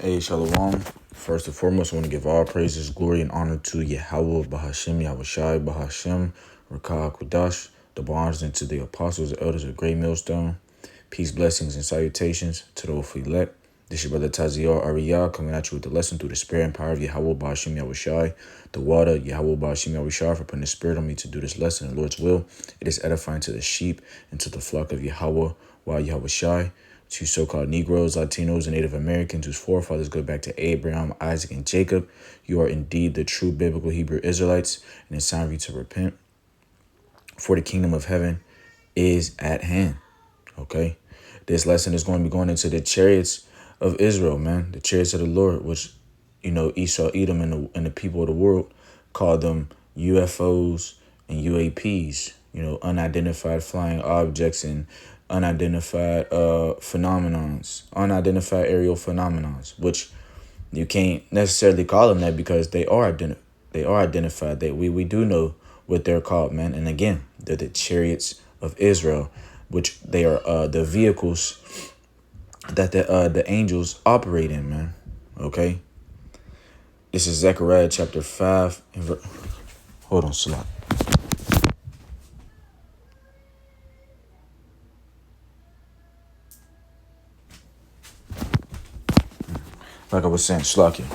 Hey, Shalom. First and foremost, I want to give all praises, glory, and honor to Yahweh, Bahashem, Yahushai, Bahashem, Rakah, Kudash, the bonds, and to the apostles and elders of Great Millstone. Peace, blessings, and salutations to the elect. This is your brother Taziar Ariyah coming at you with the lesson through the spirit and power of Yahweh, Bahashem, Yahushai, the water, Yahweh, Bahashem, Yahushai, for putting the spirit on me to do this lesson in the Lord's will. It is edifying to the sheep and to the flock of Yahweh, while Yahushai, to so-called Negroes, Latinos, and Native Americans whose forefathers go back to Abraham, Isaac, and Jacob. You are indeed the true biblical Hebrew Israelites, and it's time for you to repent, for the kingdom of heaven is at hand. Okay? This lesson is going to be going into the chariots of Israel, man. The chariots of the Lord, which, Esau, Edom, and the people of the world call them UFOs and UAPs, unidentified flying objects and unidentified unidentified aerial phenomenons, which you can't necessarily call them that because they are identified. That we do know what they're called, man. And again, they're the chariots of Israel, which they are the vehicles that the angels operate in, man. Okay. This is Zechariah chapter 5. Hold on, Salah. Like I was saying, Slakia.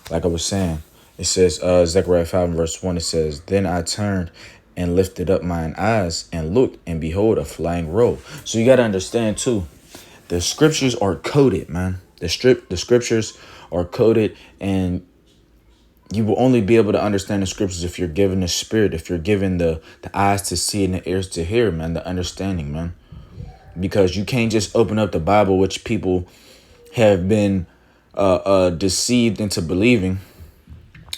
Like I was saying, it says, Zechariah 5 verse 1, it says, "Then I turned and lifted up mine eyes and looked, and behold, a flying roll." So you got to understand, too, the scriptures are coded, man. The scriptures are coded, and you will only be able to understand the scriptures if you're given the spirit, if you're given the eyes to see and the ears to hear, man, the understanding, man. Because you can't just open up the Bible, which people have been deceived into believing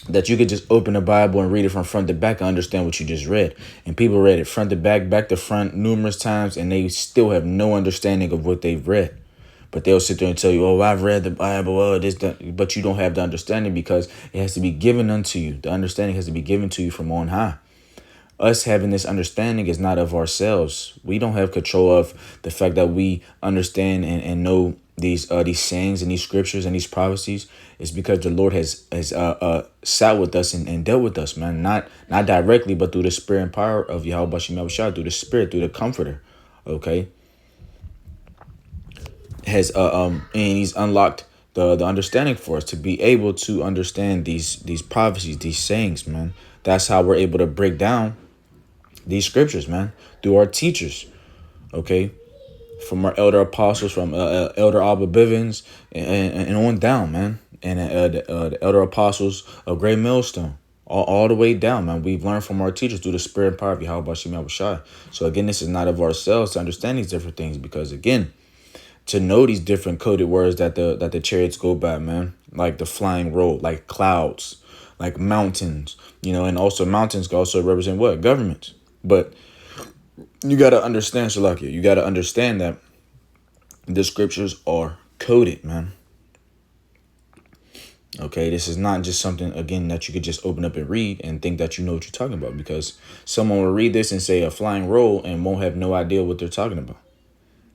that you could just open the Bible and read it from front to back and understand what you just read. And people read it front to back, back to front numerous times, and they still have no understanding of what they've read. But they'll sit there and tell you, "Oh, I've read the Bible, oh, this, that," but you don't have the understanding because it has to be given unto you. The understanding has to be given to you from on high. Us having this understanding is not of ourselves. We don't have control of the fact that we understand and know these sayings and these scriptures and these prophecies. Is because the Lord has sat with us and dealt with us, man. Not directly, but through the spirit and power of Yahweh Bashem Yahushua, through the spirit, through the comforter. Okay. And he's unlocked the understanding for us to be able to understand these prophecies, these sayings, man. That's how we're able to break down these scriptures, man, through our teachers, okay, from our elder apostles, from Elder Abba Bivens, and on down, man, and the elder apostles of Great Millstone, all the way down, man. We've learned from our teachers through the spirit and power of Yahweh Bashem Yahushai. So again, this is not of ourselves to understand these different things, because again, to know these different coded words that the chariots go by, man, like the flying roll, like clouds, like mountains, and also mountains can also represent what? Governments. But you got to understand, Shalakia, you got to understand that the scriptures are coded, man. Okay, this is not just something, again, that you could just open up and read and think that you know what you're talking about, because someone will read this and say a flying roll and won't have no idea what they're talking about.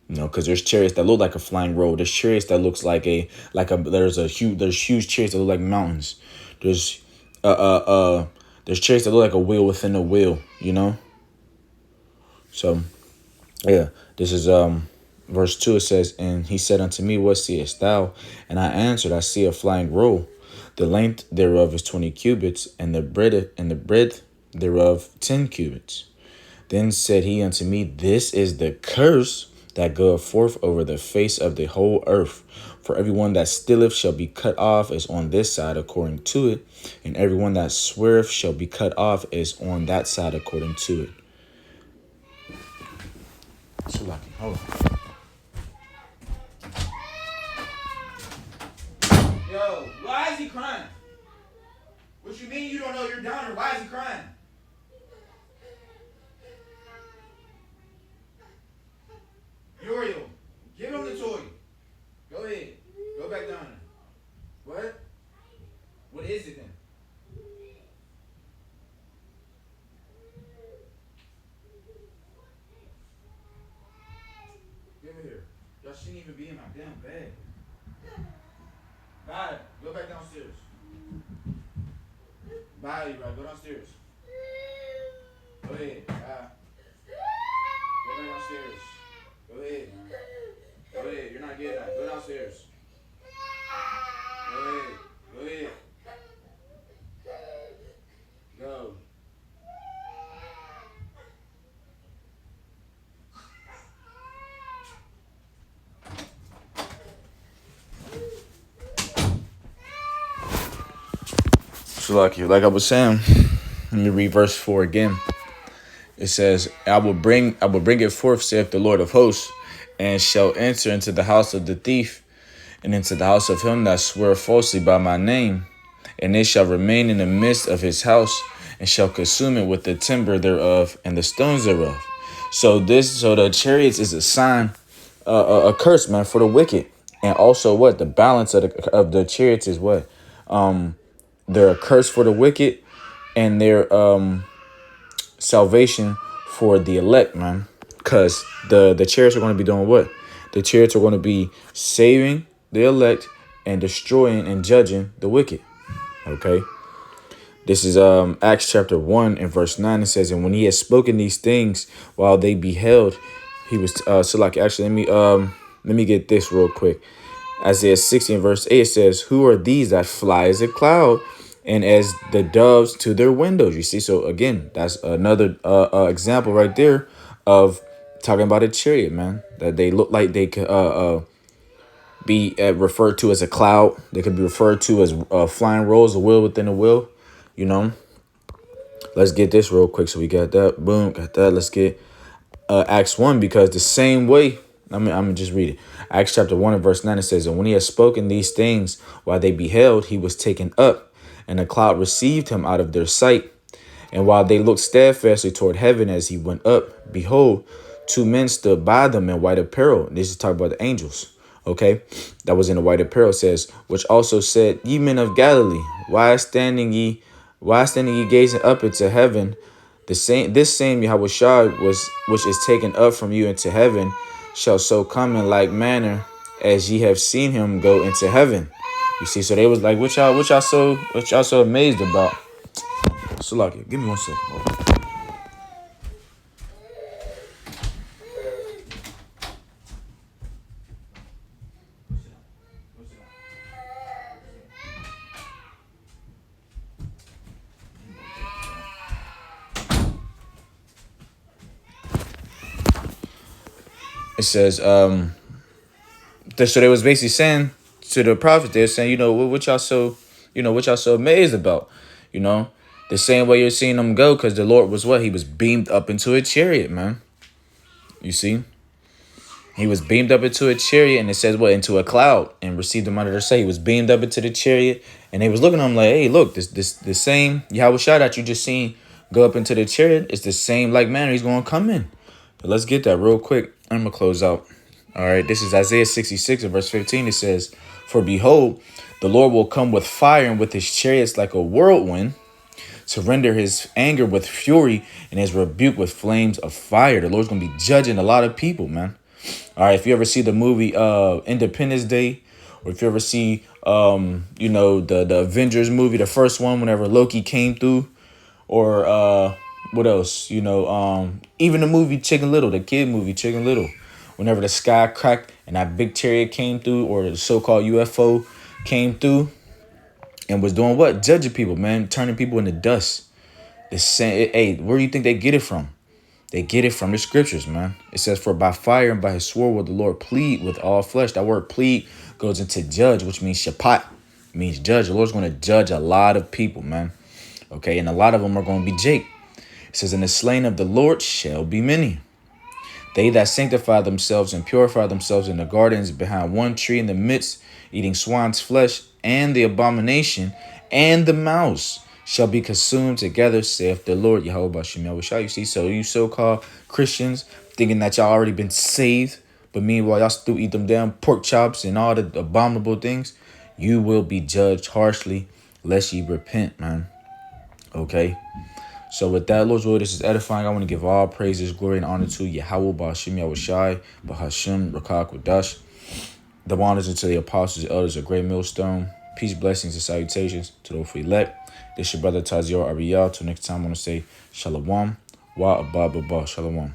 Because there's chariots that look like a flying roll. There's chariots that looks there's huge chariots that look like mountains. There's chariots that look like a wheel within a wheel, So, yeah, this is verse 2. It says, "And he said unto me, What seest thou? And I answered, I see a flying roll. The length thereof is 20 cubits, and the breadth thereof 10 cubits. Then said he unto me, This is the curse that goeth forth over the face of the whole earth. For everyone that stealeth shall be cut off as on this side according to it, and everyone that sweareth shall be cut off as on that side according to it." So lucky. Hold on. Yo, why is he crying? What you mean you don't know you're down, or why is he crying? Uriel, give him the toy. Go ahead. Go back down there. What? What is it then? Give it here. Y'all shouldn't even be in my damn bag. Bye, bro. Go downstairs. Go ahead. Bye. Go back downstairs. Go ahead, man. Go ahead. You're not getting up. Go downstairs. Go ahead. Go ahead. Go. So like I was saying, let me read verse 4 again. It says, I will bring it forth, saith the Lord of hosts, and shall enter into the house of the thief, and into the house of him that swore falsely by my name, and it shall remain in the midst of his house, and shall consume it with the timber thereof and the stones thereof. So the chariots is a sign, a curse, man, for the wicked, and also what the balance of the chariots is what, they're a curse for the wicked, and they're salvation for the elect, man. Because the chariots are going to be doing what? The chariots are going to be saving the elect and destroying and judging the wicked. Okay. This is Acts chapter 1 and verse 9. It says, and when he had spoken these things while they beheld, he was so like actually let me get this real quick. Isaiah 60 verse 8 says, who are these that fly as a cloud and as the doves to their windows? You see, so again, that's another example right there of talking about a chariot, man, that they look like they could be referred to as a cloud. They could be referred to as flying rolls, a wheel within a wheel. You know, let's get this real quick. So we got that. Boom, got that. Let's get Acts 1, because the same way, I'm going to just read it. Acts chapter 1 and verse 9, it says, and when he had spoken these things while they beheld, he was taken up, and a cloud received him out of their sight. And while they looked steadfastly toward heaven as he went up, behold, two men stood by them in white apparel. This is talking about the angels. Okay, that was in the white apparel. It says, which also said, ye men of Galilee, why standing ye gazing up into heaven? This same Yahushua which is taken up from you into heaven shall so come in like manner as ye have seen him go into heaven. You see, so they was like, what y'all so amazed about? So like, give me 1 second. Hold on. It says, so they was basically saying to the prophet, they're saying, what y'all so amazed about, the same way you're seeing them go, because the Lord was what? He was beamed up into a chariot, man. You see? He was beamed up into a chariot, and it says what? Into a cloud, and received them under their sight. He was beamed up into the chariot, and they was looking at him like, hey, look, this the same Yahushua that you just seen go up into the chariot. It's the same like manner he's going to come in. But let's get that real quick. I'm going to close out. All right, this is Isaiah 66 and verse 15. It says, for behold, the Lord will come with fire and with his chariots like a whirlwind, to render his anger with fury and his rebuke with flames of fire. The Lord's going to be judging a lot of people, man. All right, if you ever see the movie Independence Day, or if you ever see, the Avengers movie, the first one, whenever Loki came through, or what else? Even the movie Chicken Little, the kid movie Chicken Little, whenever the sky cracked and that big chariot came through, or the so-called UFO came through and was doing what? Judging people, man, turning people into dust. Hey, where do you think they get it from? They get it from the scriptures, man. It says, for by fire and by his sword will the Lord plead with all flesh. That word plead goes into judge, which means shapat, means judge. The Lord's going to judge a lot of people, man. Okay, and a lot of them are going to be Jake. It says, and the slain of the Lord shall be many. They that sanctify themselves and purify themselves in the gardens behind one tree in the midst, eating swine's flesh, and the abomination, and the mouse shall be consumed together, saith the Lord. Yahweh Shem Yahushua. You see, so you so-called Christians thinking that y'all already been saved, but meanwhile y'all still eat them damn pork chops and all the abominable things, you will be judged harshly, lest ye repent, man. Okay. So with that, Lord's will, this is edifying. I want to give all praises, glory, and honor to Yahweh Ba'Shem Yahushai, Ba'Hashem Rakak Wadash. The honors unto the apostles and elders of Great Millstone. Peace, blessings, and salutations to those for elect. This your brother Tazior Ariel. Till next time, I want to say Shalom. Wa Abba Shalom.